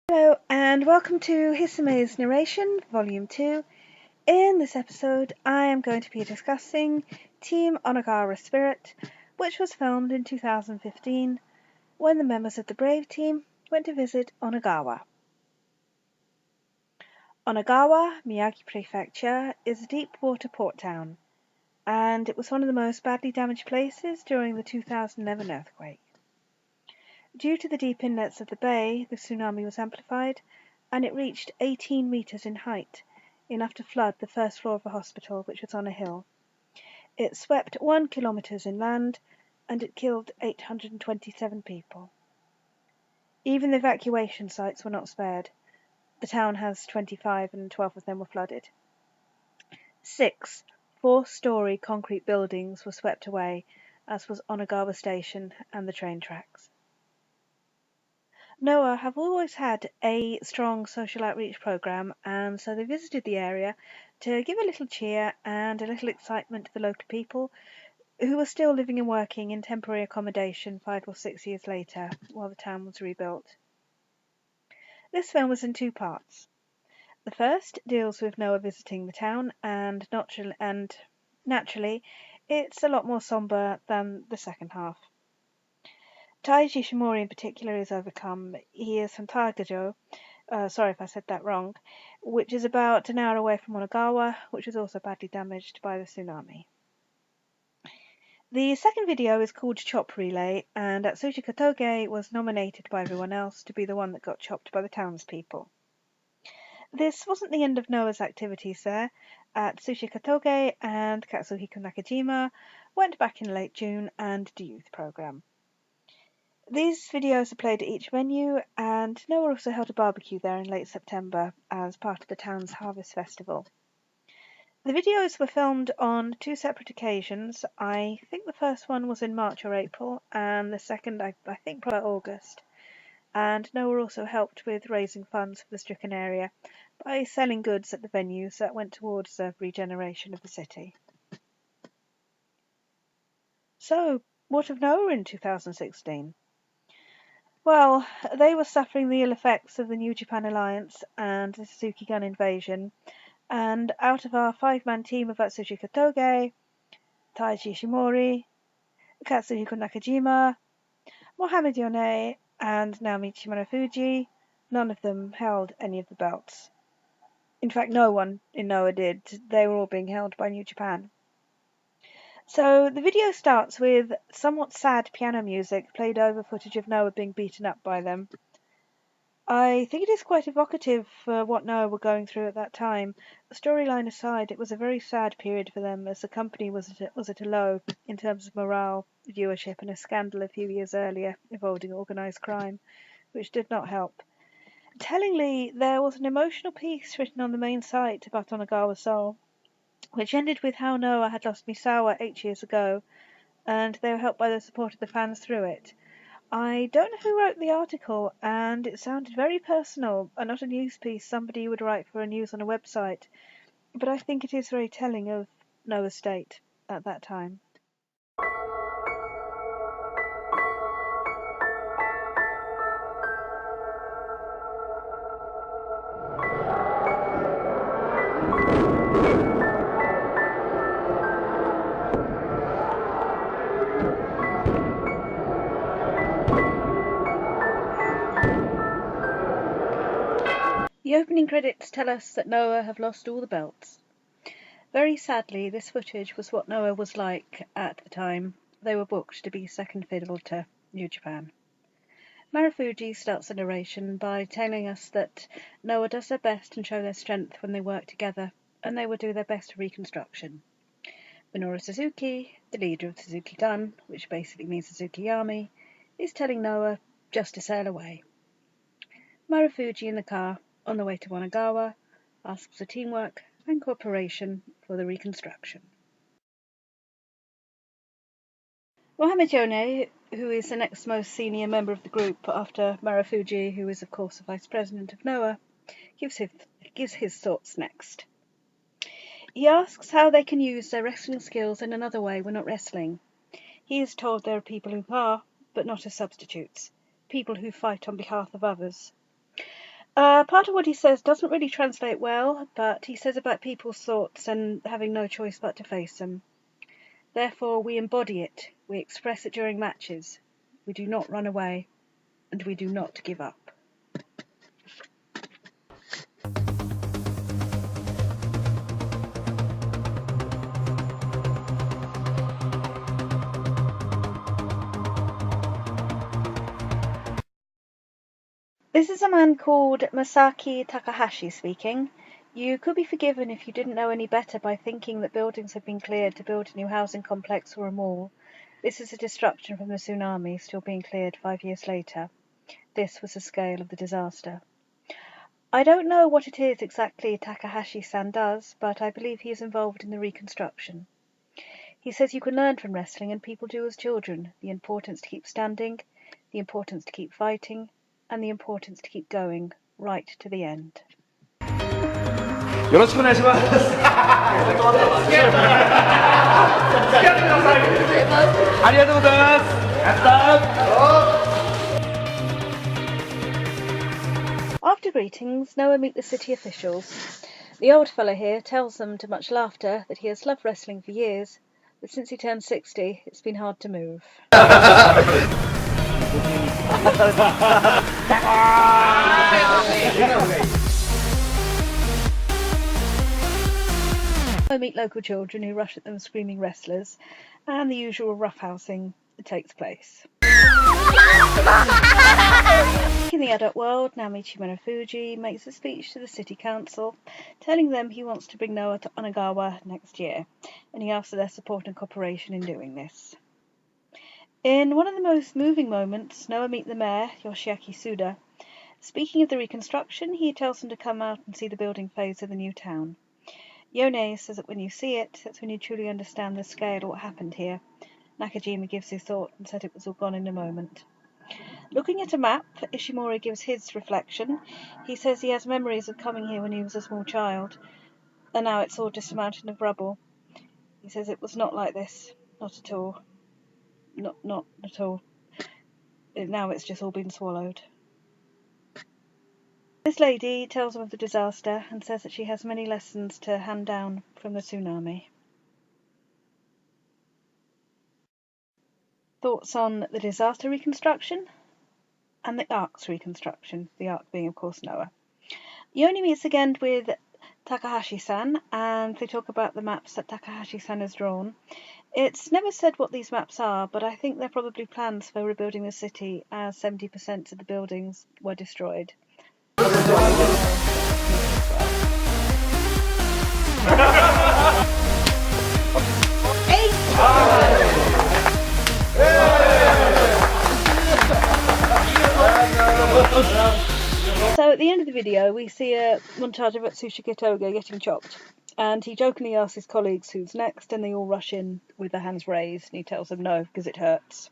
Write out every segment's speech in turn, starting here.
Hello and welcome to Hisame's Narration, Volume 2. In this episode I am going to be discussing Team Onagawa Spirit, which was filmed in 2015 when the members of the Brave team went to visit Onagawa. Onagawa, Miyagi Prefecture, is a deep water port town, and it was one of the most badly damaged places during the 2011 earthquake. Due to the deep inlets of the bay, the tsunami was amplified, and it reached 18 meters in height, enough to flood the first floor of the hospital, which was on a hill. It swept 1 kilometers inland, and it killed 827 people. Even the evacuation sites were not spared. The town has 25, and 12 of them were flooded. 6 four-story concrete buildings were swept away, as was Onagawa Station and the train tracks. NOAA have always had a strong social outreach program, and so they visited the area to give a little cheer and a little excitement to the local people who were still living and working in temporary accommodation 5 or 6 years later while the town was rebuilt. This film was in 2 parts. The first deals with NOAA visiting the town, and naturally it's a lot more somber than the second half. Taiji Shimori in particular is overcome. He is from Tagajo, sorry if I said that wrong, which is about an hour away from Onagawa, which was also badly damaged by the tsunami. The second video is called Chop Relay, and Atsushi Katoge was nominated by everyone else to be the one that got chopped by the townspeople. This wasn't the end of NOAA's activities there. Atsushi Katoge and Katsuhiko Nakajima went back in late June and did a youth program. These videos are played at each venue, and NOAA also held a barbecue there in late September as part of the town's Harvest Festival. The videos were filmed on 2 separate occasions. I think the first one was in March or April, and the second I think probably August. And NOAA also helped with raising funds for the stricken area by selling goods at the venues that went towards the regeneration of the city. So, what of NOAA in 2016? Well, they were suffering the ill effects of the New Japan Alliance and the Suzuki Gun invasion, and out of our 5-man team of Atsushi Katoge, Taiji Shimori, Katsuhiko Nakajima, Mohamed Yone, and Naomichi Marufuji, none of them held any of the belts. In fact, no one in NOAA did. They were all being held by New Japan. So the video starts with somewhat sad piano music played over footage of NOAA being beaten up by them. I think it is quite evocative for what NOAA were going through at that time. Storyline aside, it was a very sad period for them, as the company was at a low in terms of morale, viewership, and a scandal a few years earlier involving organised crime, which did not help. Tellingly, there was an emotional piece written on the main site about Onagawa Soul, which ended with how NOAA had lost Misawa 8 years ago, and they were helped by the support of the fans through it. I don't know who wrote the article, and it sounded very personal, and not a news piece somebody would write for a news on a website, but I think it is very telling of NOAA's state at that time. The opening credits tell us that NOAA have lost all the belts. Very sadly, this footage was what NOAA was like at the time. They were booked to be second fiddle to New Japan. Marufuji starts the narration by telling us that NOAA does their best and show their strength when they work together, and they will do their best for reconstruction. Minoru Suzuki, the leader of Suzuki Gun, which basically means Suzuki Army, is telling NOAA just to sail away. Marufuji in the car, on the way to Onagawa, asks for teamwork and cooperation for the reconstruction. Mohamed Yone, who is the next most senior member of the group after Marufuji, who is of course the vice president of NOAA, gives his thoughts next. He asks how they can use their wrestling skills in another way when not wrestling. He is told there are people who are, but not as substitutes, people who fight on behalf of others. Part of what he says doesn't really translate well, but he says about people's thoughts and having no choice but to face them. Therefore, we embody it, we express it during matches, we do not run away, and we do not give up. This is a man called Masaki Takahashi speaking. You could be forgiven if you didn't know any better by thinking that buildings have been cleared to build a new housing complex or a mall. This is a destruction from the tsunami still being cleared 5 years later. This was the scale of the disaster. I don't know what it is exactly Takahashi-san does, but I believe he is involved in the reconstruction. He says you can learn from wrestling, and people do as children, the importance to keep standing, the importance to keep fighting, and the importance to keep going, right to the end. よろしくお願いします。付き合ってください。ありがとうございます。やったー。 After greetings, Noah meet the city officials. The old fellow here tells them to much laughter that he has loved wrestling for years, but since he turned 60, it's been hard to move. I meet local children who rush at them screaming wrestlers, and the usual roughhousing takes place. In the adult world, Naomichi Fuji makes a speech to the city council, telling them he wants to bring Noah to Onagawa next year, and he asks for their support and cooperation in doing this. In one of the most moving moments, Noah meets the mayor, Yoshiaki Suda. Speaking of the reconstruction, he tells them to come out and see the building phase of the new town. Yone says that when you see it, that's when you truly understand the scale of what happened here. Nakajima gives his thought and said it was all gone in a moment. Looking at a map, Ishimori gives his reflection. He says he has memories of coming here when he was a small child, and now it's all just a mountain of rubble. He says it was not like this, not at all. Not at all. Now it's just all been swallowed. This lady tells him of the disaster and says that she has many lessons to hand down from the tsunami. Thoughts on the disaster reconstruction and the Ark's reconstruction, the Ark being, of course, Noah. Yoni meets again with Takahashi-san, and they talk about the maps that Takahashi-san has drawn. It's never said what these maps are, but I think they're probably plans for rebuilding the city, as 70% of the buildings were destroyed. So at the end of the video, we see a montage of Atsushi Toge getting chopped, and he jokingly asks his colleagues who's next, and they all rush in with their hands raised, and he tells them no, because it hurts.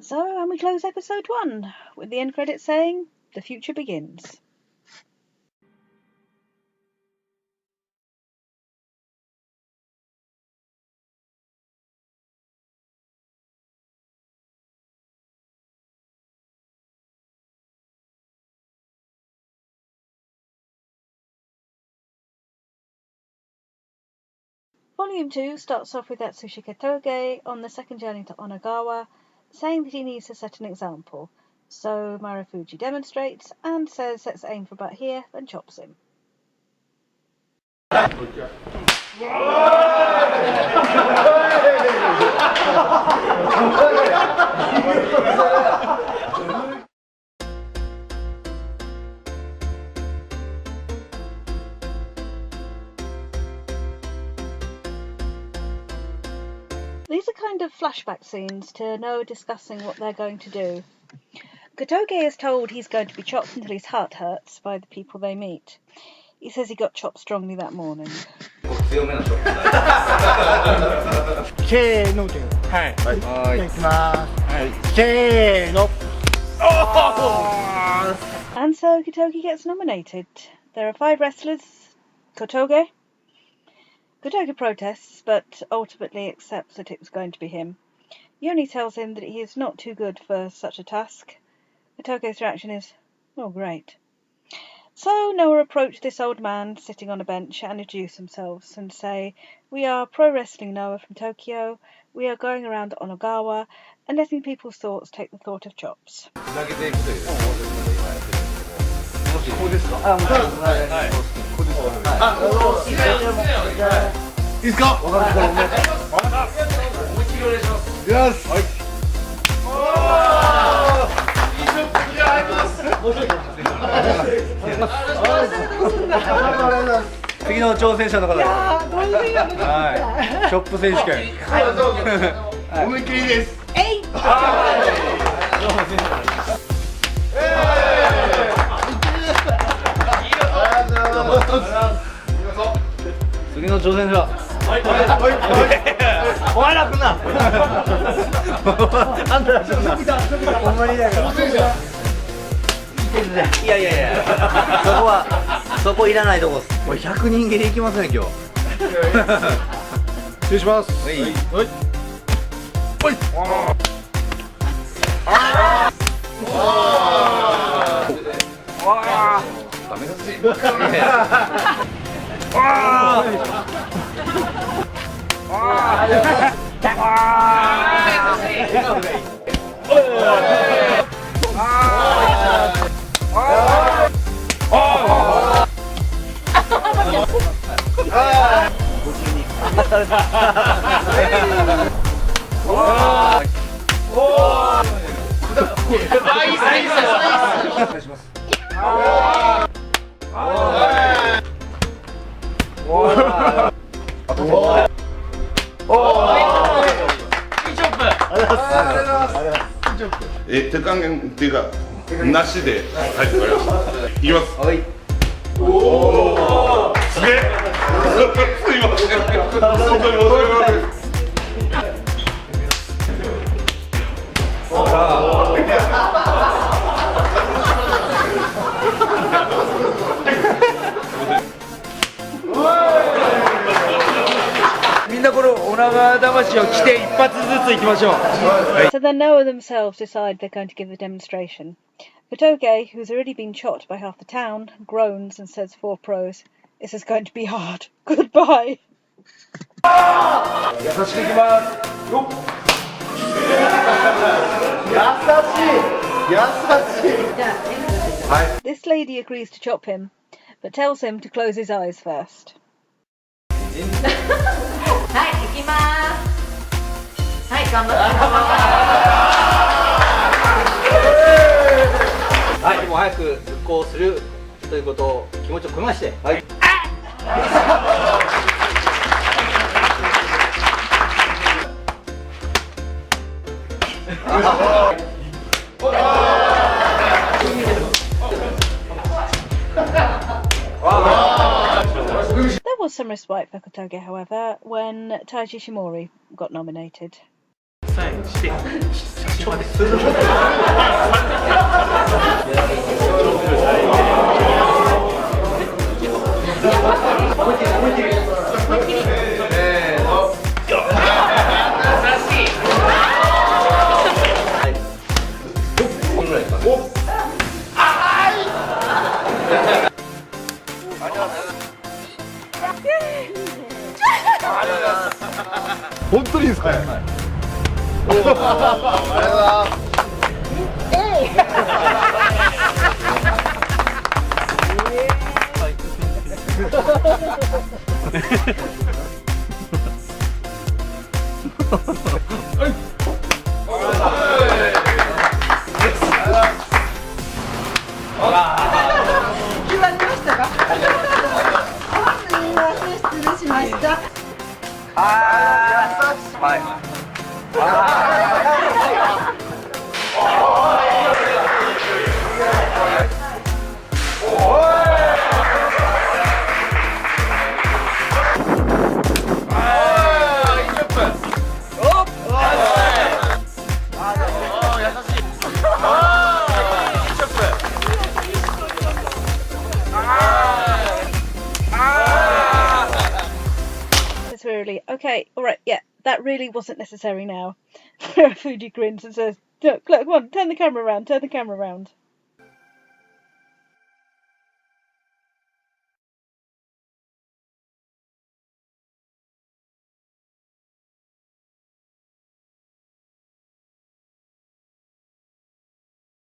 So, and we close episode 1, with the end credits saying, "The future begins." Volume 2 starts off with Atsushi Toge on the second journey to Onagawa, saying that he needs to set an example. So Marufuji demonstrates and says let's aim for about here and chops him. These are kind of flashback scenes to Noah discussing what they're going to do. Kotoge is told he's going to be chopped until his heart hurts by the people they meet. He says he got chopped strongly that morning. And so Kotoge gets nominated. There are 5 wrestlers. Kotoge protests, but ultimately accepts that it was going to be him. Yoni tells him that he is not too good for such a task. Kotoge's reaction is, Oh, great. So Noah approached this old man sitting on a bench and introduced themselves and say, "We are Pro Wrestling Noah from Tokyo. We are going around Onagawa and letting people's thoughts take the thought of chops."次の挑戦者の方です。はい。チョップ選手権。思いっきりです。次の挑戦者。お前ら来んな。あんたら来んな。ほんまにだから。いやいやいや。そこいらないとこです。これ100人蹴りいきますね今日。失礼します。はい。はい。ダメだし。手加減っていうかなしで入ってまいりました。いきます。はい。おお。すげえ。すいません。本当に申し訳ない。みんなこのお長魂を着て一発ずつ行きましょう。So then Noah themselves decide they're going to give a demonstration. Kotoge, who's already been shot by half the town, groans and says for pros, "This is going to be hard. Goodbye." 優しくいきます。よっ。優しい。はい。This lady agrees to chop him, but tells him to close his eyes first. はい、行きます。はい、頑張ってはい、もう早く復興するということを気持ちを込めまして、はい。There was some respite for Kotoge, however, when Taiji Shimori got nominated.本当にいいですか？はい。おお、ありがとうご決まりましたか？すみません、失礼しました。はい。Really, okay, alright, yeah, that really wasn't necessary now. Fuji grins and says, look, come on, turn the camera around.